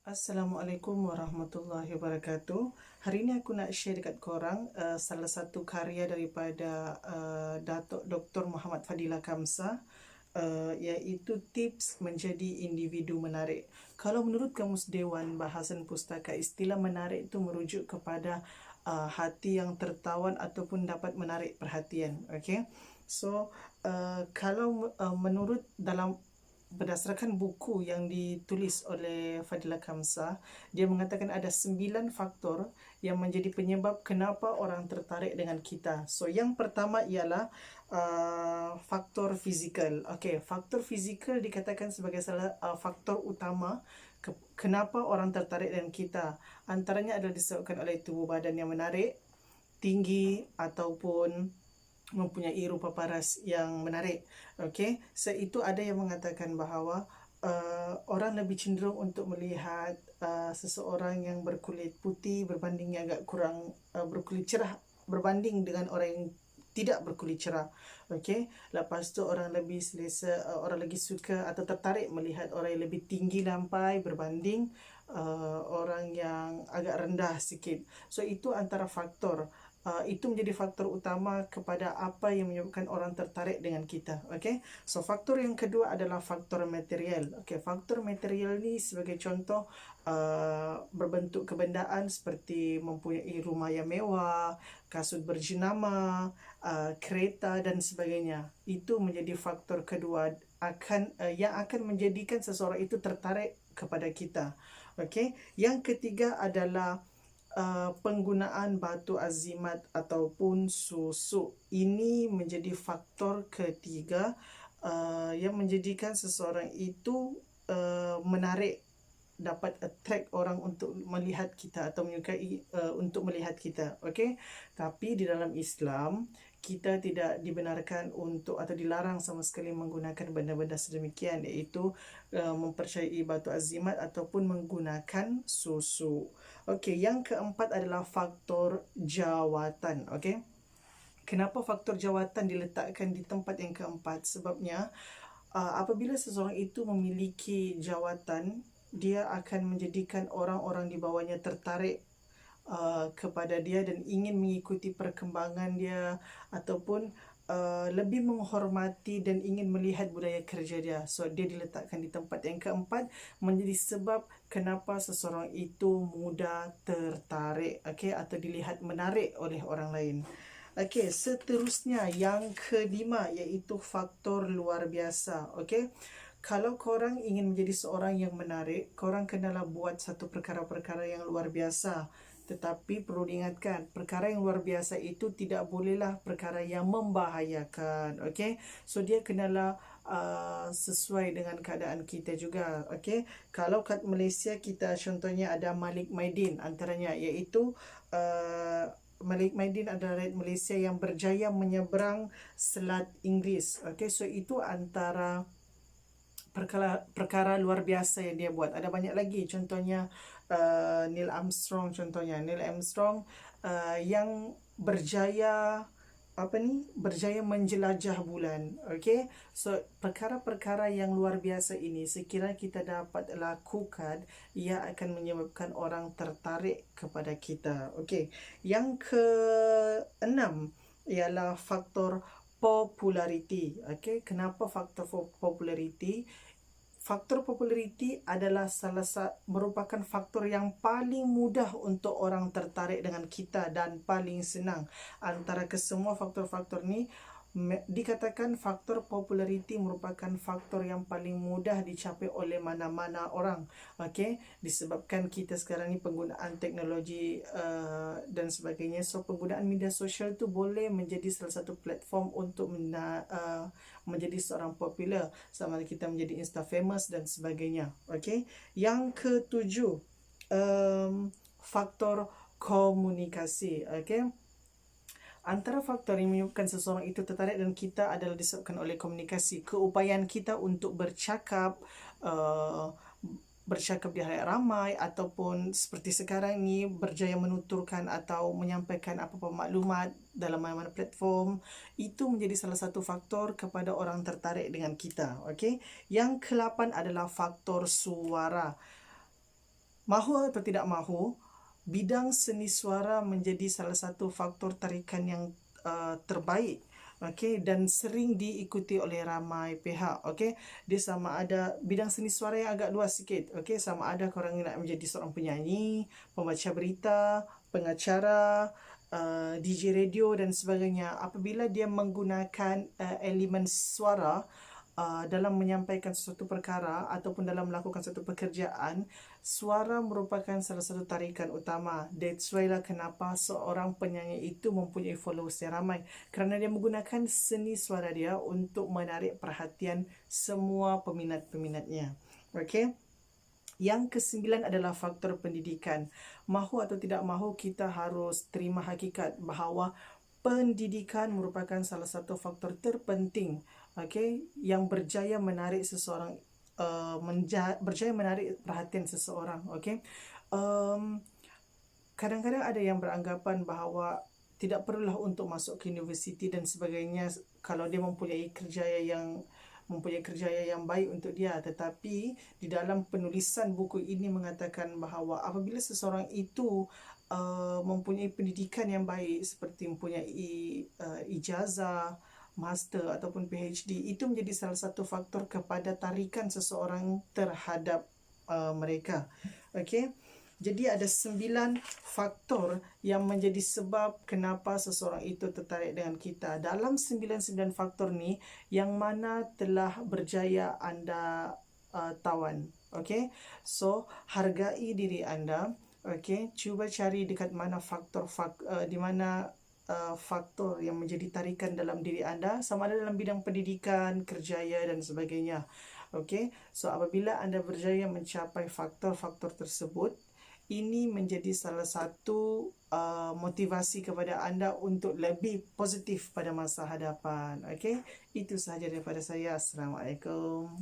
Assalamualaikum warahmatullahi wabarakatuh. Hari ini aku nak share dekat korang salah satu karya daripada Datuk Dr. Muhammad Fadilah Kamsah, iaitu tips menjadi individu menarik. Kalau menurut Kamus Dewan Bahasan Pustaka, istilah menarik itu merujuk kepada hati yang tertawan ataupun dapat menarik perhatian. Okay? So, kalau menurut dalam berdasarkan buku yang ditulis oleh Fadilah Kamsah, dia mengatakan ada 9 faktor yang menjadi penyebab kenapa orang tertarik dengan kita. So, yang pertama ialah faktor fizikal. Okey, faktor fizikal dikatakan sebagai salah faktor utama kenapa orang tertarik dengan kita. Antaranya adalah disebabkan oleh tubuh badan yang menarik, tinggi ataupun mempunyai rupa paras yang menarik. Okey, so itu ada yang mengatakan bahawa orang lebih cenderung untuk melihat seseorang yang berkulit putih berbanding yang agak kurang berkulit cerah berbanding dengan orang yang tidak berkulit cerah. Okey, lepas tu orang lebih selesa, orang lagi suka atau tertarik melihat orang yang lebih tinggi lampai berbanding orang yang agak rendah sikit. So itu antara faktor. Itu menjadi faktor utama kepada apa yang menyebabkan orang tertarik dengan kita. Okay? So faktor yang kedua adalah faktor material. Okay, faktor material ni sebagai contoh berbentuk kebendaan seperti mempunyai rumah yang mewah, kasut berjenama, kereta dan sebagainya. Itu menjadi faktor kedua yang akan menjadikan seseorang itu tertarik kepada kita. Okay? Yang ketiga adalah penggunaan batu azimat ataupun susuk. Ini menjadi faktor ketiga yang menjadikan seseorang itu menarik, dapat attract orang untuk melihat kita atau menyukai untuk melihat kita. Okey, tapi di dalam Islam kita tidak dibenarkan untuk atau dilarang sama sekali menggunakan benda-benda sedemikian, iaitu mempercayai batu azimat ataupun menggunakan susu. Okey, yang keempat adalah faktor jawatan. Okey, kenapa faktor jawatan diletakkan di tempat yang keempat? Sebabnya apabila seseorang itu memiliki jawatan, dia akan menjadikan orang-orang di bawahnya tertarik kepada dia dan ingin mengikuti perkembangan dia ataupun lebih menghormati dan ingin melihat budaya kerja dia. So dia diletakkan di tempat yang keempat menjadi sebab kenapa seseorang itu mudah tertarik, okay, atau dilihat menarik oleh orang lain. Okey, seterusnya yang kelima iaitu faktor luar biasa. Okey, kalau korang ingin menjadi seorang yang menarik, korang kenalah buat satu perkara-perkara yang luar biasa. Tetapi perlu diingatkan, perkara yang luar biasa itu tidak bolehlah perkara yang membahayakan. Okey, so dia kenalah sesuai dengan keadaan kita juga. Okey, kalau kat Malaysia kita contohnya ada Malik Maidin antaranya, iaitu Malik Maidin adalah rakyat Malaysia yang berjaya menyeberang Selat Inggeris. Okey, so itu antara perkara luar biasa yang dia buat. Ada banyak lagi, contohnya Neil Armstrong, contohnya Neil Armstrong yang berjaya berjaya menjelajah bulan. Okey, so perkara-perkara yang luar biasa ini sekiranya kita dapat lakukan, ia akan menyebabkan orang tertarik kepada kita. Okey, yang keenam ialah faktor populariti. Okey, kenapa faktor populariti? Faktor populariti adalah merupakan faktor yang paling mudah untuk orang tertarik dengan kita dan paling senang. Antara kesemua faktor-faktor ni dikatakan faktor populariti merupakan faktor yang paling mudah dicapai oleh mana-mana orang. Okey, disebabkan kita sekarang ni penggunaan teknologi dan sebagainya. So penggunaan media sosial tu boleh menjadi salah satu platform untuk menjadi seorang popular, sama ada kita menjadi insta famous dan sebagainya. Okey, yang ketujuh faktor komunikasi. Okey, antara faktor yang menyebabkan seseorang itu tertarik dan kita adalah disebabkan oleh komunikasi. Keupayaan kita untuk bercakap di halayak ramai ataupun seperti sekarang ni berjaya menuturkan atau menyampaikan apa-apa maklumat dalam mana-mana platform, itu menjadi salah satu faktor kepada orang tertarik dengan kita. Okey, yang ke-8 adalah faktor suara. Mahu atau tidak mahu, bidang seni suara menjadi salah satu faktor tarikan yang terbaik, okey, dan sering diikuti oleh ramai pihak. Okey, dia sama ada bidang seni suara yang agak luas sikit. Okey, sama ada korang nak menjadi seorang penyanyi, pembaca berita, pengacara, DJ radio dan sebagainya. Apabila dia menggunakan elemen suara dalam menyampaikan sesuatu perkara ataupun dalam melakukan satu pekerjaan, suara merupakan salah satu tarikan utama. That's why lah kenapa seorang penyanyi itu mempunyai followers yang ramai, kerana dia menggunakan seni suara dia untuk menarik perhatian semua peminat-peminatnya. Okey. Yang kesembilan adalah faktor pendidikan. Mahu atau tidak mahu, kita harus terima hakikat bahawa pendidikan merupakan salah satu faktor terpenting, okey, yang berjaya menarik seseorang, berjaya menarik perhatian seseorang. Okey, kadang-kadang ada yang beranggapan bahawa tidak perlulah untuk masuk ke universiti dan sebagainya kalau dia mempunyai kerjaya yang baik untuk dia. Tetapi di dalam penulisan buku ini mengatakan bahawa apabila seseorang itu mempunyai pendidikan yang baik, seperti mempunyai ijazah, master ataupun PhD, itu menjadi salah satu faktor kepada tarikan seseorang terhadap mereka. Okey. Jadi ada 9 faktor yang menjadi sebab kenapa seseorang itu tertarik dengan kita. Dalam 9 faktor ni, yang mana telah berjaya anda tawan. Okey. So, hargai diri anda. Okey, cuba cari dekat mana di mana faktor yang menjadi tarikan dalam diri anda, sama ada dalam bidang pendidikan, kerjaya dan sebagainya. Okey, so apabila anda berjaya mencapai faktor-faktor tersebut, ini menjadi salah satu motivasi kepada anda untuk lebih positif pada masa hadapan. Okey, itu sahaja daripada saya. Assalamualaikum.